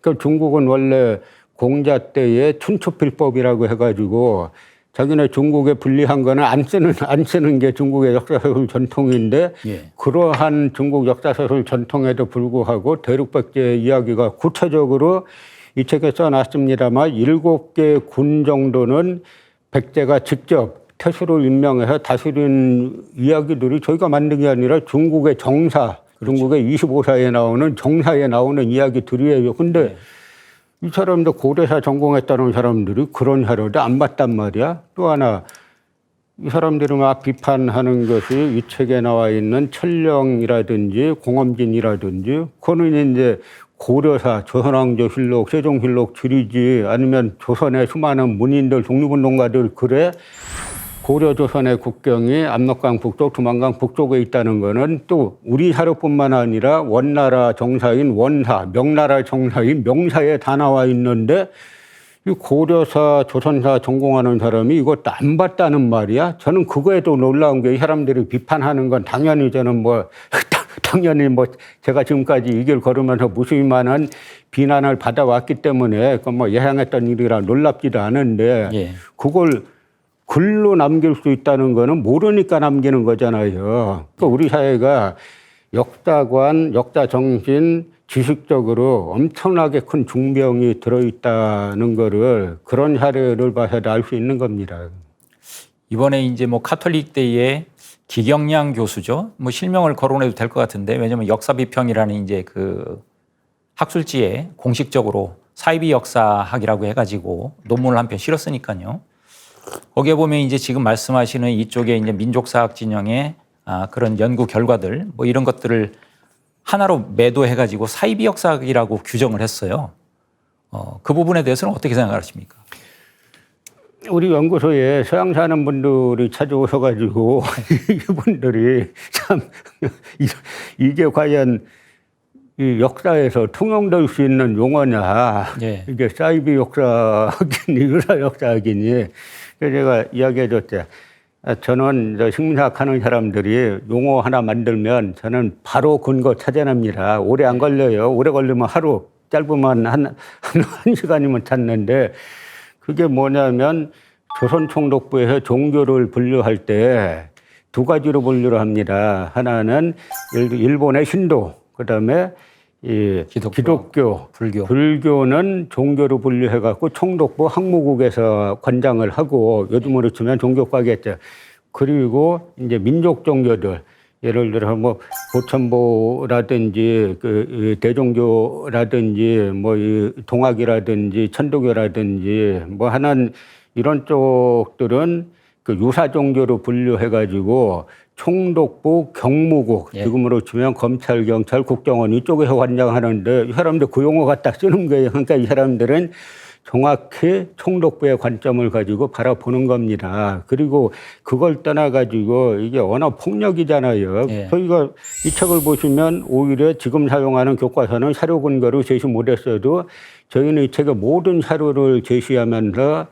그 중국은 원래 공자 때의 춘추필법이라고 해가지고 자기네 중국에 불리한 거는 안 쓰는 게 중국의 역사서술 전통인데 예. 그러한 중국 역사서술 전통에도 불구하고 대륙백제 이야기가 구체적으로 이 책에 써놨습니다만 7개 군 정도는 백제가 직접 태수를 임명해서 다스린 이야기들이 저희가 만든 게 아니라 중국의 정사, 그렇죠. 중국의 25사에 나오는 정사에 나오는 이야기들이에요. 근데 이 사람도 고려사 전공했다는 사람들이 그런 자료도 안 봤단 말이야. 또 하나 이 사람들이 막 비판하는 것이 이 책에 나와 있는 천령이라든지 공엄진이라든지 그거는 이제 고려사, 조선왕조실록, 세종실록 줄이지 아니면 조선의 수많은 문인들, 독립운동가들 글에 고려 조선의 국경이 압록강 북쪽, 두만강 북쪽에 있다는 거는 또 우리 사료뿐만 아니라 원나라 정사인 원사, 명나라 정사인 명사에 다 나와 있는데 이 고려사, 조선사 전공하는 사람이 이것도 안 봤다는 말이야. 저는 그거에도 놀라운 게 이 사람들이 비판하는 건 당연히 저는 당연히 제가 지금까지 이 길 걸으면서 무수히많은 비난을 받아왔기 때문에 그 예상했던 일이라 놀랍지도 않은데 예. 그걸 글로 남길 수 있다는 거는 모르니까 남기는 거잖아요. 그러니까 우리 사회가 역사관, 역사정신, 지식적으로 엄청나게 큰 중병이 들어있다는 거를 그런 사례를 봐서도 알 수 있는 겁니다. 이번에 이제 카톨릭대의 기경량 교수죠. 실명을 거론해도 될 것 같은데 왜냐하면 역사비평이라는 이제 그 학술지에 공식적으로 사이비 역사학이라고 해가지고 논문을 한 편 실었으니까요. 거기에 보면 이제 지금 말씀하시는 이쪽에 이제 민족사학 진영의 그런 연구 결과들 이런 것들을 하나로 매도해가지고 사이비 역사학이라고 규정을 했어요. 그 부분에 대해서는 어떻게 생각하십니까? 우리 연구소에 서양 사는 분들이 찾아오셔가지고 이분들이 참 이게 과연 이 역사에서 통용될 수 있는 용어냐, 예. 이게 사이비 역사학이니 유사 역사학이니 제가 이야기해줬죠. 저는 식민사학 하는 사람들이 용어 하나 만들면 저는 바로 근거 찾아냅니다. 오래 안 걸려요. 오래 걸리면 하루, 짧으면 한 시간이면 찾는데 그게 뭐냐면 조선총독부에서 종교를 분류할 때 두 가지로 분류를 합니다. 하나는 일본의 신도, 그다음에 기독교, 불교는 종교로 분류해갖고 총독부 항무국에서 관장을 하고 요즘으로 치면 종교과겠죠. 그리고 이제 민족 종교들, 예를 들어 보천보라든지 대종교라든지 이 동학이라든지 천도교라든지 하는 이런 쪽들은 유사 종교로 분류해가지고 총독부, 경무국, 예. 지금으로 치면 검찰, 경찰, 국정원 이쪽에서 관장하는데 이 사람들 그 용어 갖다 쓰는 거예요. 그러니까 이 사람들은 정확히 총독부의 관점을 가지고 바라보는 겁니다. 그리고 그걸 떠나가지고 이게 언어 폭력이잖아요. 예. 저희가 이 책을 보시면 오히려 지금 사용하는 교과서는 사료 근거로 제시 못했어도 저희는 이 책의 모든 사료를 제시하면서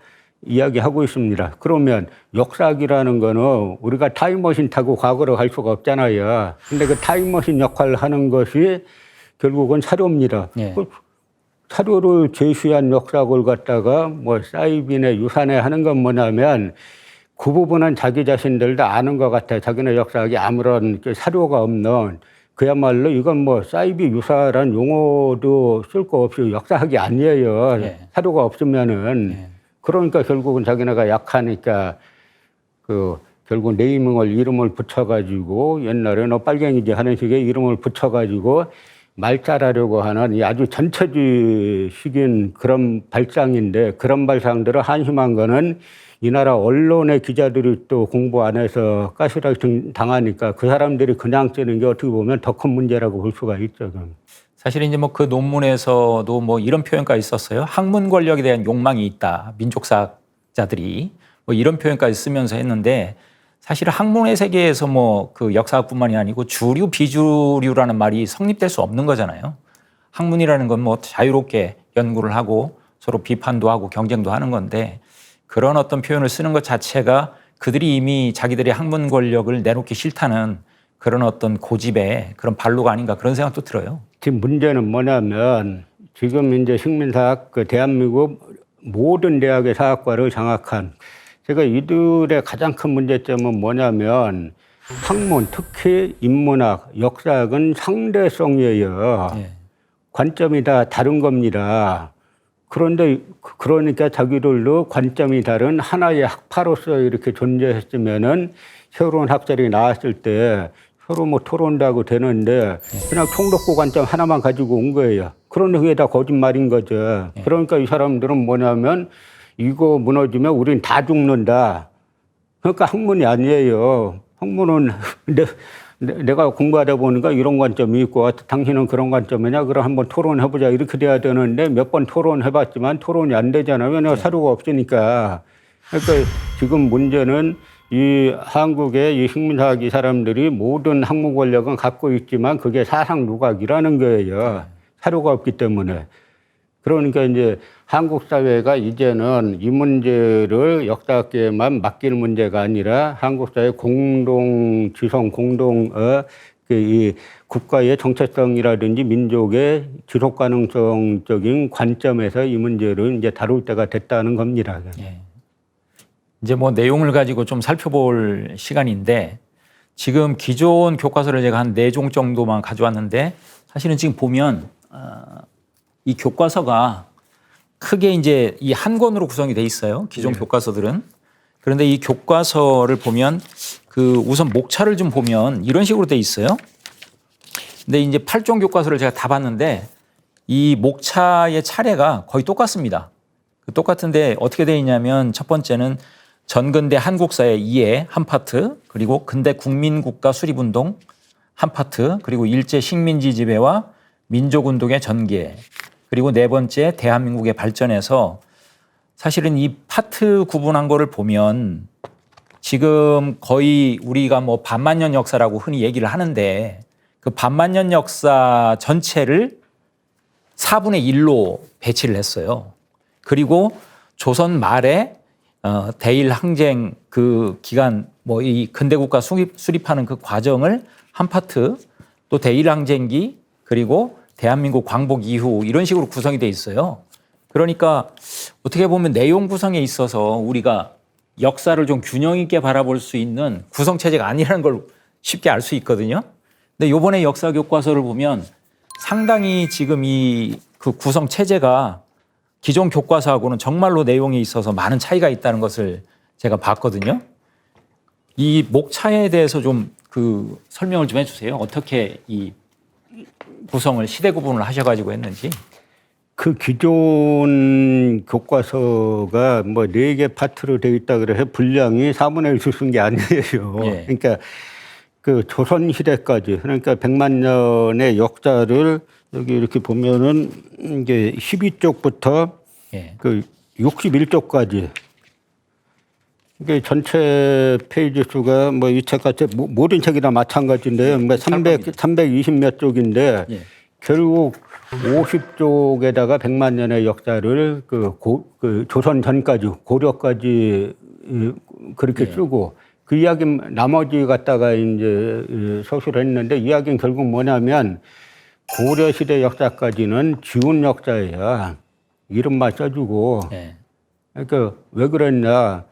이야기하고 있습니다. 그러면 역사학이라는 거는 우리가 타임머신 타고 과거로 갈 수가 없잖아요. 근데 그 타임머신 역할을 하는 것이 결국은 사료입니다. 예. 그 사료를 제시한 역사학을 갖다가 사이비네 유산에 하는 건 뭐냐면 그 부분은 자기 자신들도 아는 것 같아요. 자기네 역사학이 아무런 사료가 없는 그야말로 이건 사이비 유사란 용어도 쓸 거 없이 역사학이 아니에요. 예. 사료가 없으면은. 예. 그러니까 결국은 자기네가 약하니까 결국 네이밍을 이름을 붙여가지고 옛날에 너 빨갱이지 하는 식의 이름을 붙여가지고 말잘하려고 하는 이 아주 전체주의식인 그런 발상인데 그런 발상들을 한심한 거는 이 나라 언론의 기자들이 또 공부 안 해서 가시라기 당하니까 그 사람들이 그냥 쓰는 게 어떻게 보면 더 큰 문제라고 볼 수가 있죠. 사실 이제 그 논문에서도 이런 표현까지 있었어요. 학문 권력에 대한 욕망이 있다. 민족사학자들이 이런 표현까지 쓰면서 했는데 사실 학문의 세계에서 그 역사학뿐만이 아니고 주류 비주류라는 말이 성립될 수 없는 거잖아요. 학문이라는 건 자유롭게 연구를 하고 서로 비판도 하고 경쟁도 하는 건데 그런 어떤 표현을 쓰는 것 자체가 그들이 이미 자기들의 학문 권력을 내놓기 싫다는 그런 어떤 고집의 그런 발로가 아닌가 그런 생각도 들어요. 지금 문제는 뭐냐면 지금 이제 식민사학 대한민국 모든 대학의 사학과를 장악한 제가 이들의 가장 큰 문제점은 뭐냐면 학문, 특히 인문학, 역사학은 상대성이에요. 예. 관점이 다 다른 겁니다. 그런데 그러니까 자기들도 관점이 다른 하나의 학파로서 이렇게 존재했으면은 새로운 학자들이 나왔을 때 서로 뭐 토론도 하고 되는데 그냥 총독부 관점 하나만 가지고 온 거예요. 그런데 그게 다 거짓말인 거죠. 그러니까 이 사람들은 뭐냐면 이거 무너지면 우린 다 죽는다. 그러니까 학문이 아니에요. 학문은 내가 공부하다 보니까 이런 관점이 있고 당신은 그런 관점이냐? 그럼 한번 토론해보자. 이렇게 돼야 되는데 몇 번 토론해봤지만 토론이 안 되잖아요. 왜냐하면 사료가 없으니까. 그러니까 지금 문제는 이 한국의 이 식민사학 이 사람들이 모든 학문 권력은 갖고 있지만 그게 사상 누각이라는 거예요. 사료가 없기 때문에. 그러니까 이제 한국 사회가 이제는 이 문제를 역사학계에만 맡길 문제가 아니라 한국 사회 공동 지성 공동 이 국가의 정체성이라든지 민족의 지속 가능성적인 관점에서 이 문제를 이제 다룰 때가 됐다는 겁니다. 예. 이제 뭐 내용을 가지고 좀 살펴볼 시간인데 지금 기존 교과서를 제가 한 4종 정도만 가져왔는데 사실은 지금 보면 이 교과서가 크게 이제 이 한 권으로 구성이 돼 있어요. 기존 교과서들은. 그런데 이 교과서를 보면 그 우선 목차를 좀 보면 이런 식으로 돼 있어요. 근데 이제 8종 교과서를 제가 다 봤는데 이 목차의 차례가 거의 똑같습니다. 똑같은데 어떻게 돼 있냐면 첫 번째는 전근대 한국사의 이해 한 파트, 그리고 근대 국민국가 수립운동 한 파트, 그리고 일제 식민지 지배와 민족운동의 전개, 그리고 네 번째 대한민국의 발전에서 사실은 이 파트 구분한 거를 보면 지금 거의 우리가 뭐 반만년 역사라고 흔히 얘기를 하는데 그 반만년 역사 전체를 4분의 1로 배치를 했어요. 그리고 조선 말에 대일 항쟁 그 기간 뭐 이 근대국가 수립하는 그 과정을 한 파트, 또 대일 항쟁기, 그리고 대한민국 광복 이후 이런 식으로 구성이 돼 있어요. 그러니까 어떻게 보면 내용 구성에 있어서 우리가 역사를 좀 균형 있게 바라볼 수 있는 구성 체제가 아니라는 걸 쉽게 알 수 있거든요. 근데 이번에 역사 교과서를 보면 상당히 지금 이 그 구성 체제가 기존 교과서하고는 정말로 내용에 있어서 많은 차이가 있다는 것을 제가 봤거든요. 이 목차에 대해서 좀 그 설명을 좀 해주세요. 어떻게 이 구성을 시대 구분을 하셔가지고 했는지. 그 기존 교과서가 뭐 4개 파트로 되어 있다 그래서 분량이 4분의 1을 쓴 게 아니에요. 예. 그러니까 그 조선 시대까지 그러니까 100만 년의 역사를 여기 이렇게 보면은 이게 12쪽부터 예. 그 61쪽까지 이게 전체 페이지 수가 뭐 이 책 같은 모든 책이 다 마찬가지인데요. 뭐 320몇 쪽인데 예. 결국 50쪽에다가 100만 년의 역사를 그 조선 전까지 고려까지 그렇게 쓰고 그 이야기 나머지 갖다가 이제 서술했는데 이야기는 결국 뭐냐면 고려 시대 역사까지는 지운 역사예요. 이름만 써주고. 예. 그러니까 왜 그랬냐?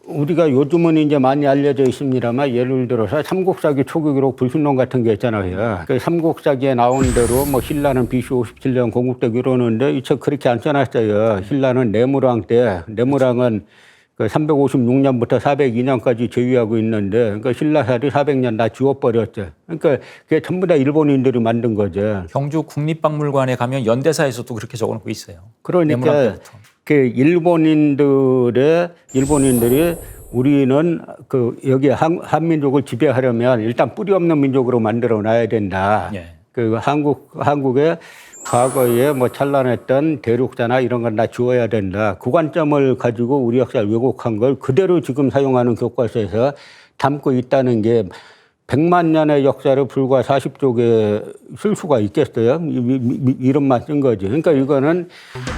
우리가 요즘은 이제 많이 알려져 있습니다만 예를 들어서 삼국사기 초기기록 불신론 같은 게 있잖아요. 그 삼국사기에 나온 대로 뭐 신라는 BC 57년 공국되고 이러는데 이 책 그렇게 안 써놨어요. 신라는 내무랑 때, 내무랑은 그 356년부터 402년까지 제위하고 있는데 그러니까 신라살이 400년 다 지워버렸죠. 그러니까 그게 전부 다 일본인들이 만든 거죠. 경주 국립박물관에 가면 연대사에서도 그렇게 적어놓고 있어요. 그러니까 그 일본인들이 우리는 그 여기 한민족을 지배하려면 일단 뿌리 없는 민족으로 만들어 놔야 된다. 예. 그 한국의 과거에 뭐 찬란했던 대륙사나 이런 건 다 지워야 된다. 그 관점을 가지고 우리 역사를 왜곡한 걸 그대로 지금 사용하는 교과서에서 담고 있다는 게 100만 년의 역사를 불과 40쪽에 쓸 수가 있겠어요? 이름만 쓴 거지. 그러니까 이거는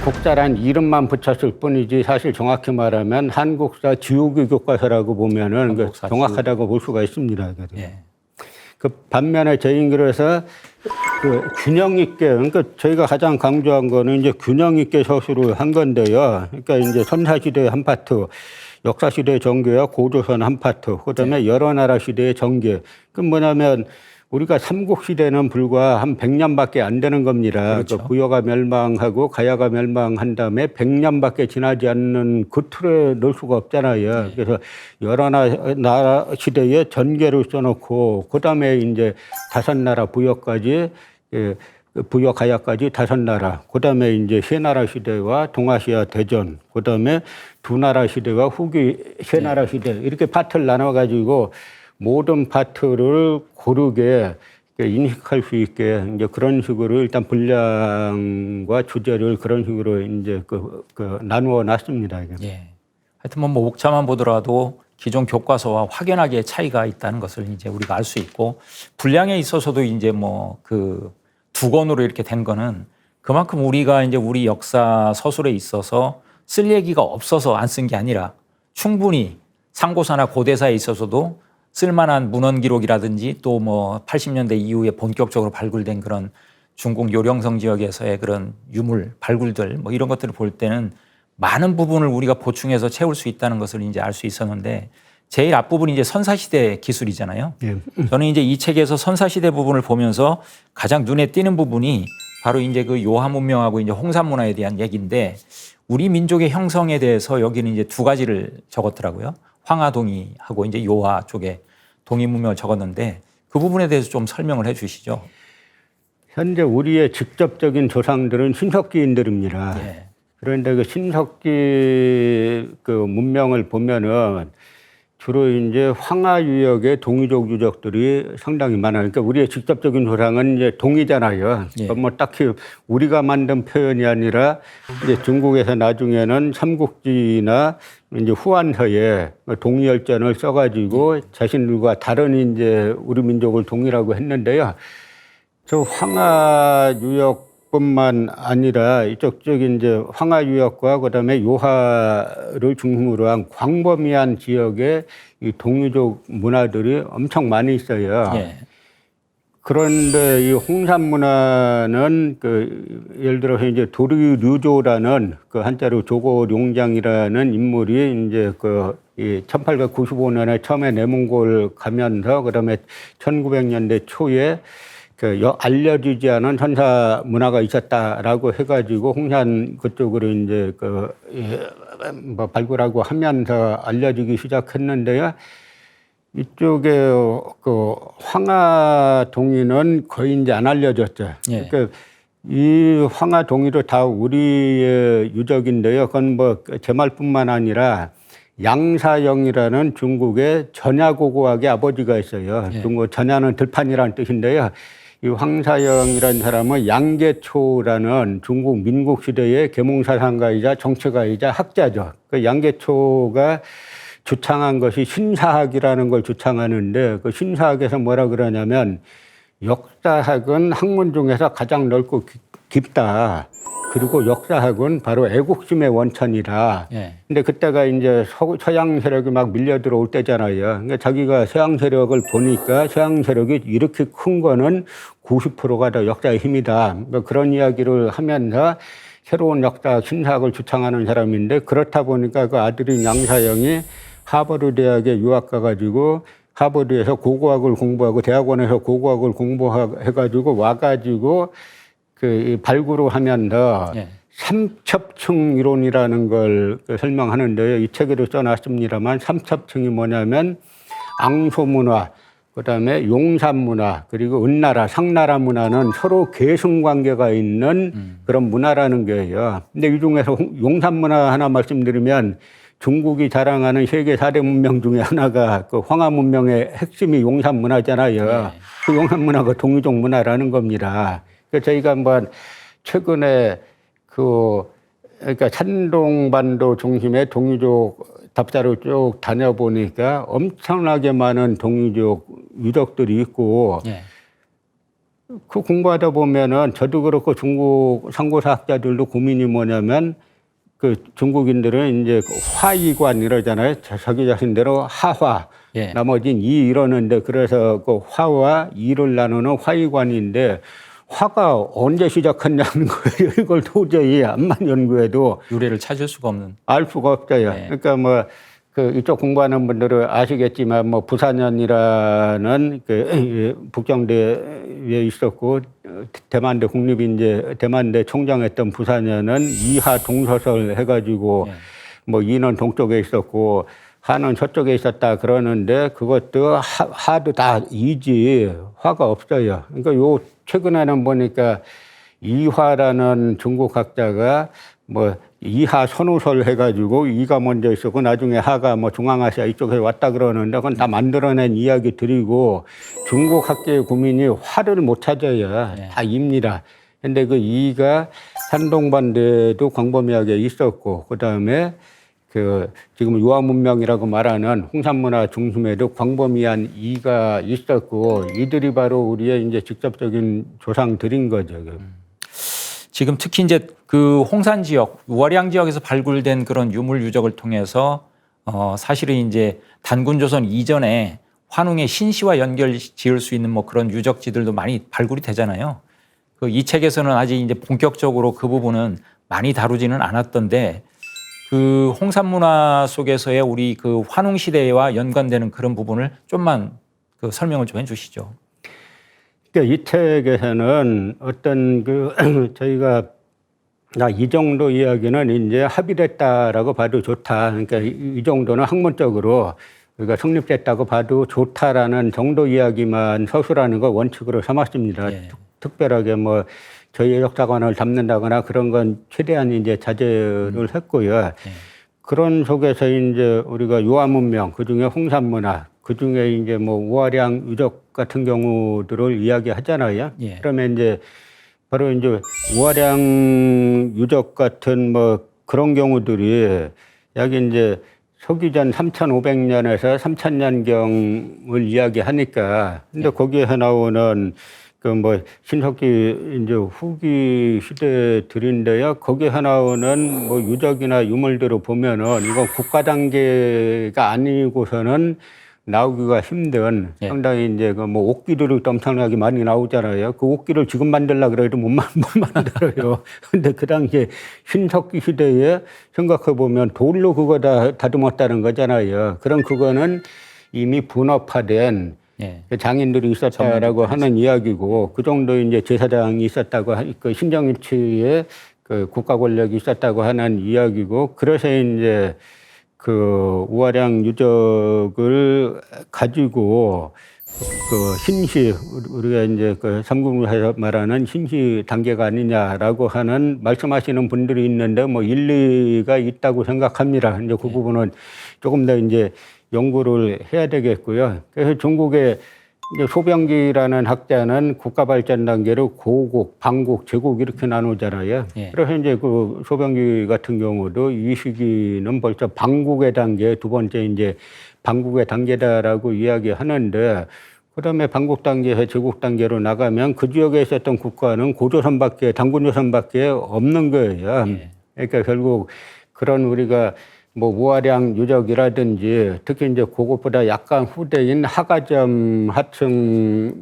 곡자란 이름만 붙였을 뿐이지 사실 정확히 말하면 한국사 지우기 교과서라고 보면은 정확하다고 볼 수가 있습니다. 예. 그 반면에 저희들에서 그 균형 있게, 그러니까 저희가 가장 강조한 거는 이제 균형 있게 서술을 한 건데요. 그러니까 이제 선사시대 한 파트, 역사시대 전개와 고조선 한 파트, 그다음에 여러 나라 시대의 전개. 그 뭐냐면 우리가 삼국시대는 불과 한 100년밖에 안 되는 겁니다. 그렇죠. 그 부여가 멸망하고 가야가 멸망한 다음에 100년밖에 지나지 않는 그 틀에 넣을 수가 없잖아요. 그래서 여러 나라 시대의 전개를 써놓고 그다음에 이제 다섯 나라 부여까지 부여 가야까지 다섯 나라, 그다음에 이제 세 나라 시대와 동아시아 대전, 그다음에 두 나라 시대와 후기 세 나라 시대 이렇게 파트를 나눠 가지고 모든 파트를 고르게 인식할 수 있게 이제 그런 식으로 일단 분량과 주제를 그런 식으로 이제 나누어 놨습니다. 예. 하여튼 뭐 목차만 보더라도 기존 교과서와 확연하게 차이가 있다는 것을 이제 우리가 알 수 있고 분량에 있어서도 이제 뭐 그 두 권으로 이렇게 된 거는 그만큼 우리가 이제 우리 역사 서술에 있어서 쓸 얘기가 없어서 안 쓴 게 아니라 충분히 상고사나 고대사에 있어서도 쓸만한 문헌 기록이라든지 또 뭐 80년대 이후에 본격적으로 발굴된 그런 중국 요령성 지역에서의 그런 유물 발굴들 뭐 이런 것들을 볼 때는 많은 부분을 우리가 보충해서 채울 수 있다는 것을 이제 알 수 있었는데 제일 앞부분이 이제 선사시대 기술이잖아요. 예. 저는 이제 이 책에서 선사시대 부분을 보면서 가장 눈에 띄는 부분이 바로 이제 그 요하 문명하고 이제 홍산 문화에 대한 얘기인데 우리 민족의 형성에 대해서 여기는 이제 두 가지를 적었더라고요. 황하동이하고 이제 요하 쪽에 동이 문명을 적었는데 그 부분에 대해서 좀 설명을 해 주시죠. 현재 우리의 직접적인 조상들은 신석기인들입니다. 예. 그런데 그 신석기 그 문명을 보면은 주로 이제 황하 유역의 동이족 유적들이 상당히 많아요. 그러니까 우리의 직접적인 조상은 이제 동이잖아요. 예. 뭐 딱히 우리가 만든 표현이 아니라 이제 중국에서 나중에는 삼국지나 이제 후한서에 동이열전을 써가지고 자신들과 다른 이제 우리 민족을 동이라고 했는데요. 저 황하 유역뿐만 아니라 이쪽 이제 황하 유역과 그다음에 요하를 중심으로 한 광범위한 지역에 이 동이족 문화들이 엄청 많이 있어요. 예. 그런데 이 홍산 문화는 예를 들어서 이제 도류류조라는 그 한자로 조고룡장이라는 인물이 이제 이 1895년에 처음에 내몽골 가면서 그다음에 1900년대 초에 알려지지 않은 선사 문화가 있었다라고 해가지고 홍산 그쪽으로 이제 뭐 발굴하고 하면서 알려지기 시작했는데요. 이쪽에 그 황하동이는 거의 이제 안 알려졌죠. 예. 그러니까 이 황하동이도 다 우리의 유적인데요. 그건 뭐 제 말뿐만 아니라 양사영이라는 중국의 전야고고학의 아버지가 있어요. 예. 중국 전야는 들판이라는 뜻인데요. 이 황사영이라는 사람은 양계초라는 중국 민국시대의 계몽사상가이자 정치가이자 학자죠. 그 양계초가 주창한 것이 신사학이라는 걸 주창하는데 그 신사학에서 뭐라 그러냐면 역사학은 학문 중에서 가장 넓고 깊다. 그리고 역사학은 바로 애국심의 원천이라. 예. 근데 그때가 이제 서양 세력이 막 밀려 들어올 때잖아요. 그러니까 자기가 서양 세력을 보니까 서양 세력이 이렇게 큰 거는 90%가 다 역사의 힘이다. 그러니까 그런 이야기를 하면서 새로운 역사 신사학을 주창하는 사람인데 그렇다 보니까 그 아들인 양사영이 하버드 대학에 유학 가가지고 하버드에서 고고학을 공부하고 대학원에서 고고학을 공부해가지고 와가지고 그 발굴을 하면서 예. 삼첩층 이론이라는 걸 설명하는데요. 이 책에도 써놨습니다만 삼첩층이 뭐냐면 앙소문화, 그다음에 용산문화, 그리고 은나라, 상나라 문화는 서로 계승관계가 있는 그런 문화라는 거예요. 근데 이 중에서 용산문화 하나 말씀드리면 중국이 자랑하는 세계 4대 문명 중에 하나가 그 황하 문명의 핵심이 용산 문화잖아요. 네. 그 용산 문화가 동이족 문화라는 겁니다. 그래서 저희가 한번 최근에 그러니까 산동반도 중심의 동이족 답사로 쭉 다녀보니까 엄청나게 많은 동이족 유적들이 있고 예. 그 공부하다 보면은 저도 그렇고 중국 상고사학자들도 고민이 뭐냐면 그 중국인들은 이제 화이관 이러잖아요. 자기 자신대로 하화. 예. 나머지는 이 이러는데 그래서 그 화와 이를 나누는 화이관인데 화가 언제 시작했냐는 거예요. 이걸 도저히 암만 연구해도 유래를 찾을 수가 없는. 알 수가 없어요. 네. 그러니까 뭐 그 이쪽 공부하는 분들은 아시겠지만 뭐 부사년이라는 그 북경대에 있었고 대만대 국립인재 대만대 총장했던 부사년은 이하 동서설 해가지고 네. 뭐 이는 동쪽에 있었고 하는 저쪽에 있었다 그러는데 그것도 하도 다 이지 화가 없어요. 그러니까 요 최근에는 보니까 이화라는 중국 학자가 뭐 이하 선우설 해가지고 이가 먼저 있었고 나중에 하가 뭐 중앙아시아 이쪽에 왔다 그러는데 그건 다 만들어낸 이야기들이고 중국 학계의 구민이 화를 못 찾아요. 네. 다 입니다. 근데 그 이가 산동반대도 광범위하게 있었고 그다음에 그 지금 유화문명이라고 말하는 홍산문화 중심에도 광범위한 이가 있었고 이들이 바로 우리의 이제 직접적인 조상들인 거죠. 지금 특히 이제 그 홍산 지역, 우화량 지역에서 발굴된 그런 유물 유적을 통해서 사실은 이제 단군조선 이전에 환웅의 신시와 연결 지을 수 있는 뭐 그런 유적지들도 많이 발굴이 되잖아요. 그 이 책에서는 아직 이제 본격적으로 그 부분은 많이 다루지는 않았던데 그 홍산 문화 속에서의 우리 그 환웅 시대와 연관되는 그런 부분을 좀만 그 설명을 좀 해주시죠. 그러니까 이 책에서는 어떤 그 저희가 이 정도 이야기는 이제 합의됐다라고 봐도 좋다. 그러니까 이 정도는 학문적으로 우리가 성립됐다고 봐도 좋다라는 정도 이야기만 서술하는 거 원칙으로 삼았습니다. 예. 특별하게 뭐 저희의 역사관을 담는다거나 그런 건 최대한 이제 자제를 했고요. 그런 속에서 이제 우리가 유화문명, 그 중에 홍산문화, 그 중에 이제 뭐 우화량 유적 같은 경우들을 이야기하잖아요. 예. 그러면 이제 바로 이제 우화량 유적 같은 뭐 그런 경우들이 여기 이제 서기전 3,500년에서 3,000년경을 이야기하니까 근데 거기에 나오는 그 뭐 신석기 이제 후기 시대들인데요. 거기에 나오는 뭐 유적이나 유물들을 보면은 이건 국가 단계가 아니고서는 나오기가 힘든 상당히 이제 그 뭐 옥기들이 엄청나게 많이 나오잖아요. 그 옥기를 지금 만들려고 그래도 못 만들어요. 근데 그 당시에 신석기 시대에 생각해 보면 돌로 그거 다 다듬었다는 거잖아요. 그럼 그거는 이미 분업화된 장인들이 있었다라고 하는 이야기고 그 정도 이제 제사장이 있었다고 그 신정일치에 그 국가 권력이 있었다고 하는 이야기고 그래서 이제 그 우화량 유적을 가지고 그 신시 우리가 이제 그 삼국에서 말하는 신시 단계가 아니냐라고 하는 말씀하시는 분들이 있는데 뭐 일리가 있다고 생각합니다. 이제 그 부분은 조금 더 이제 연구를 해야 되겠고요. 그래서 중국의 이제 소병기라는 학자는 국가 발전 단계를 고국, 방국, 제국 이렇게 나누잖아요. 그래서 이제 그 소병기 같은 경우도 이 시기는 벌써 방국의 단계, 두 번째 이제 방국의 단계다라고 이야기하는데 그다음에 방국 단계에서 제국 단계로 나가면 그 지역에 있었던 국가는 고조선밖에, 단군조선밖에 없는 거예요. 그러니까 결국 그런 우리가 뭐 우화량 유적이라든지 특히 이제 그것보다 약간 후대인 하가점 하층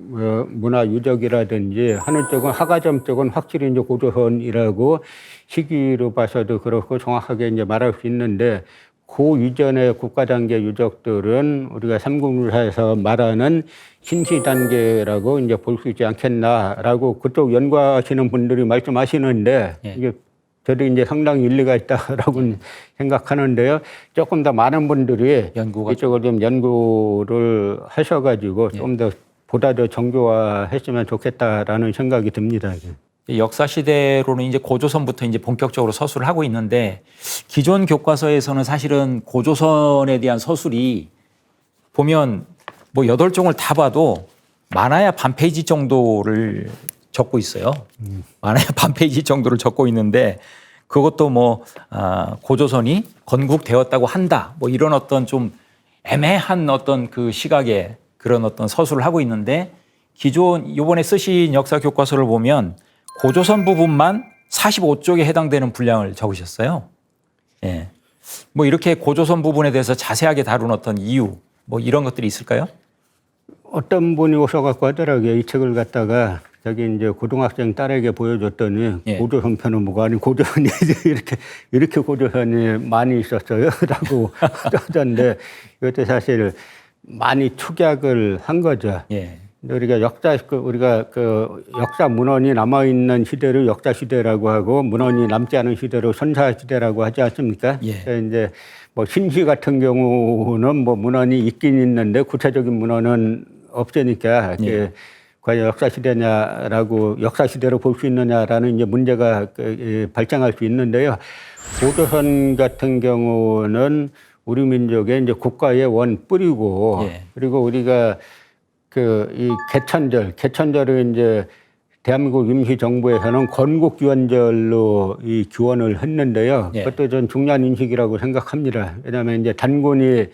문화 유적이라든지 하는 쪽은 하가점 쪽은 확실히 이제 고조선이라고 시기로 봐서도 그렇고 정확하게 이제 말할 수 있는데 그 이전의 국가 단계 유적들은 우리가 삼국유사에서 말하는 신시 단계라고 이제 볼 수 있지 않겠나라고 그쪽 연구하시는 분들이 말씀하시는데 이게 저도 이제 상당히 일리가 있다라고 생각하는데요. 조금 더 많은 분들이 이쪽을 좀 연구를 하셔가지고 좀 더 보다 더 정교화했으면 좋겠다라는 생각이 듭니다. 역사 시대로는 이제 고조선부터 이제 본격적으로 서술을 하고 있는데 기존 교과서에서는 사실은 고조선에 대한 서술이 보면 뭐 8종을 다 봐도 많아야 반 페이지 정도를 적고 있어요. 많아야 반 페이지 정도를 적고 있는데 그것도 뭐 고조선이 건국되었다고 한다. 뭐 이런 어떤 좀 애매한 어떤 그 시각에 그런 어떤 서술을 하고 있는데 기존 이번에 쓰신 역사 교과서를 보면 고조선 부분만 45쪽에 해당되는 분량을 적으셨어요. 예. 뭐 이렇게 고조선 부분에 대해서 자세하게 다룬 어떤 이유 뭐 이런 것들이 있을까요? 어떤 분이 오셔갖고 하더라고요. 이 책을 갖다가 자기 이제 고등학생 딸에게 보여줬더니 예. 고조선편은 뭐가 아닌 고조선이 이렇게 고조선이 많이 있었어요라고 하던데 이것도 사실 많이 축약을 한 거죠. 예. 우리가 우리가 그 역사 문헌이 남아 있는 시대를 역사 시대라고 하고 문헌이 남지 않은 시대로 선사 시대라고 하지 않습니까? 예. 이제 뭐 신시 같은 경우는 뭐 문헌이 있긴 있는데 구체적인 문헌은 없으니까 예. 과연 역사 시대냐라고 역사 시대로 볼 수 있느냐라는 이제 문제가 발생할 수 있는데요. 고조선 같은 경우는 우리 민족의 이제 국가의 원 뿌리고 예. 그리고 우리가 이 개천절을 이제 대한민국 임시정부에서는 건국기원절로 이 기원을 했는데요. 예. 그것도 전 중요한 인식이라고 생각합니다. 왜냐하면 이제 단군이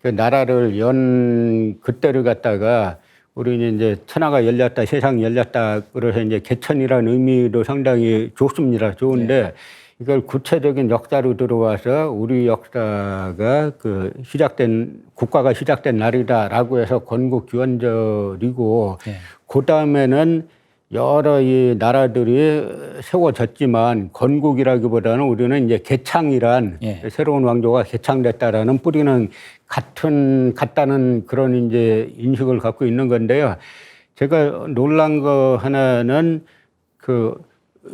그 나라를 연 그때를 갖다가 우리는 이제 천하가 열렸다, 세상이 열렸다. 그래서 이제 개천이라는 의미도 상당히 좋습니다. 좋은데 이걸 구체적인 역사로 들어와서 우리 역사가 국가가 시작된 날이다라고 해서 건국기원절이고 그 다음에는 여러 이 나라들이 세워졌지만 건국이라기보다는 우리는 이제 개창이란 새로운 왕조가 개창됐다라는 뿌리는 같다는 그런 이제 인식을 갖고 있는 건데요. 제가 놀란 거 하나는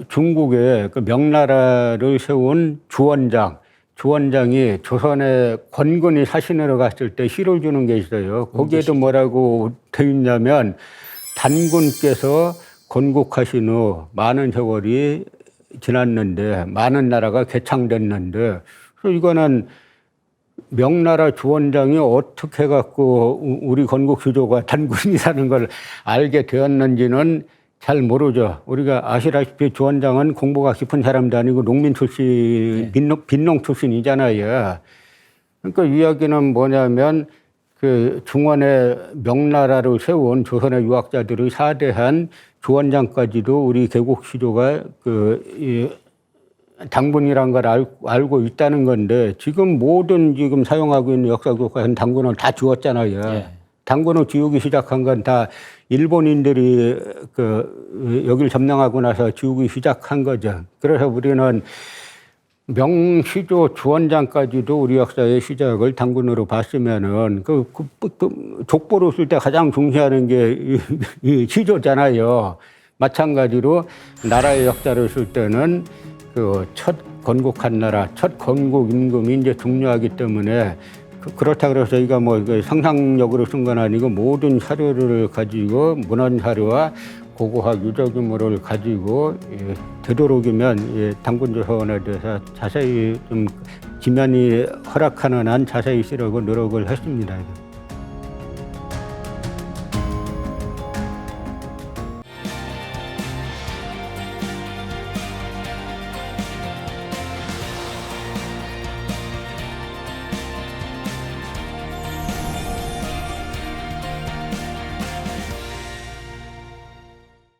중국의 명나라를 세운 주원장이 조선의 권근이 사신으로 갔을 때 시를 주는 게 있어요. 거기에도 뭐라고 돼 있냐면 단군께서 건국하신 후 많은 세월이 지났는데 많은 나라가 개창됐는데 그래서 이거는 명나라 주원장이 어떻게 해갖고 우리 건국 수조가 단군이라는 걸 알게 되었는지는 잘 모르죠. 우리가 아시다시피 주원장은 공부가 깊은 사람도 아니고 농민 출신, 빈농 출신이잖아요. 그러니까 이야기는 뭐냐면 중원의 명나라를 세운 조선의 유학자들의 사대한 주원장까지도 우리 개국 시조가 당군이란 걸 알고 있다는 건데 지금 사용하고 있는 역사 교과서는 당군을 다 지웠잖아요. 예. 당군을 지우기 시작한 건 다 일본인들이 여기를 점령하고 나서 지우기 시작한 거죠. 그래서 우리는 명시조 주원장까지도 우리 역사의 시작을 당군으로 봤으면은 족보를 쓸 때 가장 중시하는 게 이 시조잖아요. 마찬가지로 나라의 역사를 쓸 때는 첫 건국한 나라, 첫 건국 임금이 이제 중요하기 때문에 그렇다 그래서 저희가 뭐 상상력으로 쓴 건 아니고 모든 사료를 가지고 문헌 사료와 고고학 유적 유물을 가지고 되도록이면 당군조선에 대해서 자세히 좀 지면이 허락하는 한 자세히 쓰려고 노력을 했습니다.